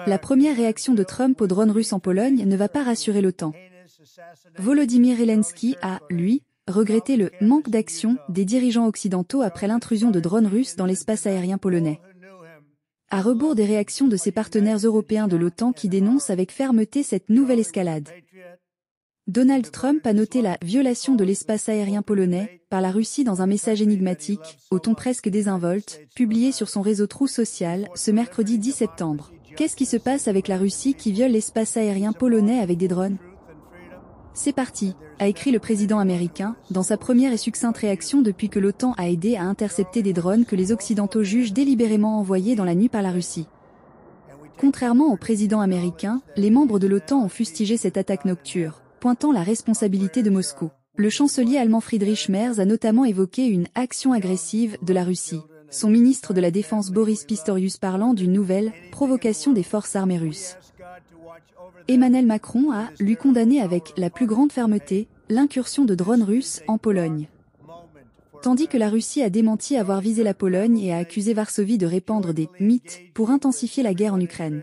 La première réaction de Trump aux drones russes en Pologne ne va pas rassurer l'OTAN. Volodymyr Zelensky a, lui, regretté le « manque d'action » des dirigeants occidentaux après l'intrusion de drones russes dans l'espace aérien polonais. À rebours des réactions de ses partenaires européens de l'OTAN qui dénoncent avec fermeté cette nouvelle escalade. Donald Trump a noté la « violation de l'espace aérien polonais » par la Russie dans un message énigmatique, au ton presque désinvolte, publié sur son réseau Truth Social, ce mercredi 10 septembre. Qu'est-ce qui se passe avec la Russie qui viole l'espace aérien polonais avec des drones ? C'est parti, a écrit le président américain, dans sa première et succincte réaction depuis que l'OTAN a aidé à intercepter des drones que les Occidentaux jugent délibérément envoyés dans la nuit par la Russie. Contrairement au président américain, les membres de l'OTAN ont fustigé cette attaque nocturne, pointant la responsabilité de Moscou. Le chancelier allemand Friedrich Merz a notamment évoqué une « action agressive » de la Russie, son ministre de la Défense Boris Pistorius parlant d'une nouvelle « provocation des forces armées russes ». Emmanuel Macron a, lui, condamné avec la plus grande fermeté l'incursion de drones russes en Pologne. Tandis que la Russie a démenti avoir visé la Pologne et a accusé Varsovie de répandre des « mythes » pour intensifier la guerre en Ukraine.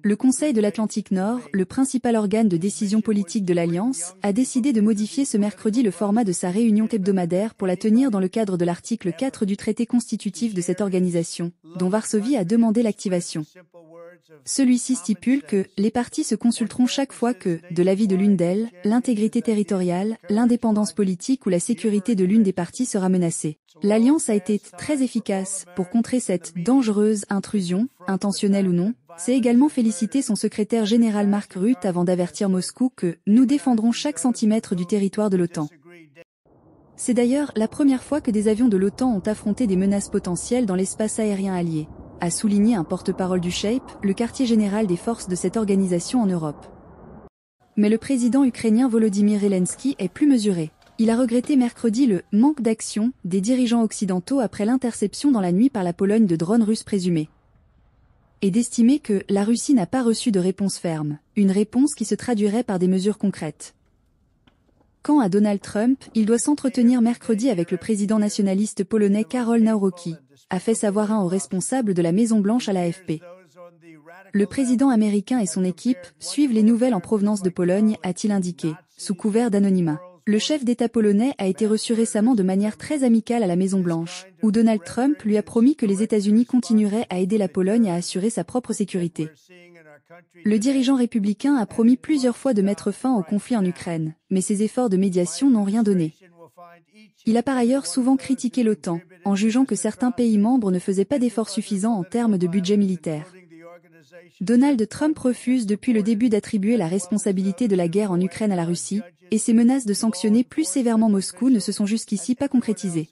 Le Conseil de l'Atlantique Nord, le principal organe de décision politique de l'Alliance, a décidé de modifier ce mercredi le format de sa réunion hebdomadaire pour la tenir dans le cadre de l'article 4 du traité constitutif de cette organisation, dont Varsovie a demandé l'activation. Celui-ci stipule que les parties se consulteront chaque fois que, de l'avis de l'une d'elles, l'intégrité territoriale, l'indépendance politique ou la sécurité de l'une des parties sera menacée. L'Alliance a été très efficace pour contrer cette dangereuse intrusion, intentionnelle ou non. C'est également félicité son secrétaire général Mark Rutte avant d'avertir Moscou que « nous défendrons chaque centimètre du territoire de l'OTAN ». C'est d'ailleurs la première fois que des avions de l'OTAN ont affronté des menaces potentielles dans l'espace aérien allié, a souligné un porte-parole du SHAPE, le quartier général des forces de cette organisation en Europe. Mais le président ukrainien Volodymyr Zelensky est plus mesuré. Il a regretté mercredi le « manque d'action » des dirigeants occidentaux après l'interception dans la nuit par la Pologne de drones russes présumés. Et d'estimer que la Russie n'a pas reçu de réponse ferme, une réponse qui se traduirait par des mesures concrètes. Quant à Donald Trump, il doit s'entretenir mercredi avec le président nationaliste polonais Karol Nawrocki, a fait savoir un aux responsables de la Maison-Blanche à l'AFP. Le président américain et son équipe suivent les nouvelles en provenance de Pologne, a-t-il indiqué, sous couvert d'anonymat. Le chef d'État polonais a été reçu récemment de manière très amicale à la Maison-Blanche, où Donald Trump lui a promis que les États-Unis continueraient à aider la Pologne à assurer sa propre sécurité. Le dirigeant républicain a promis plusieurs fois de mettre fin au conflit en Ukraine, mais ses efforts de médiation n'ont rien donné. Il a par ailleurs souvent critiqué l'OTAN, en jugeant que certains pays membres ne faisaient pas d'efforts suffisants en termes de budget militaire. Donald Trump refuse depuis le début d'attribuer la responsabilité de la guerre en Ukraine à la Russie, et ses menaces de sanctionner plus sévèrement Moscou ne se sont jusqu'ici pas concrétisées.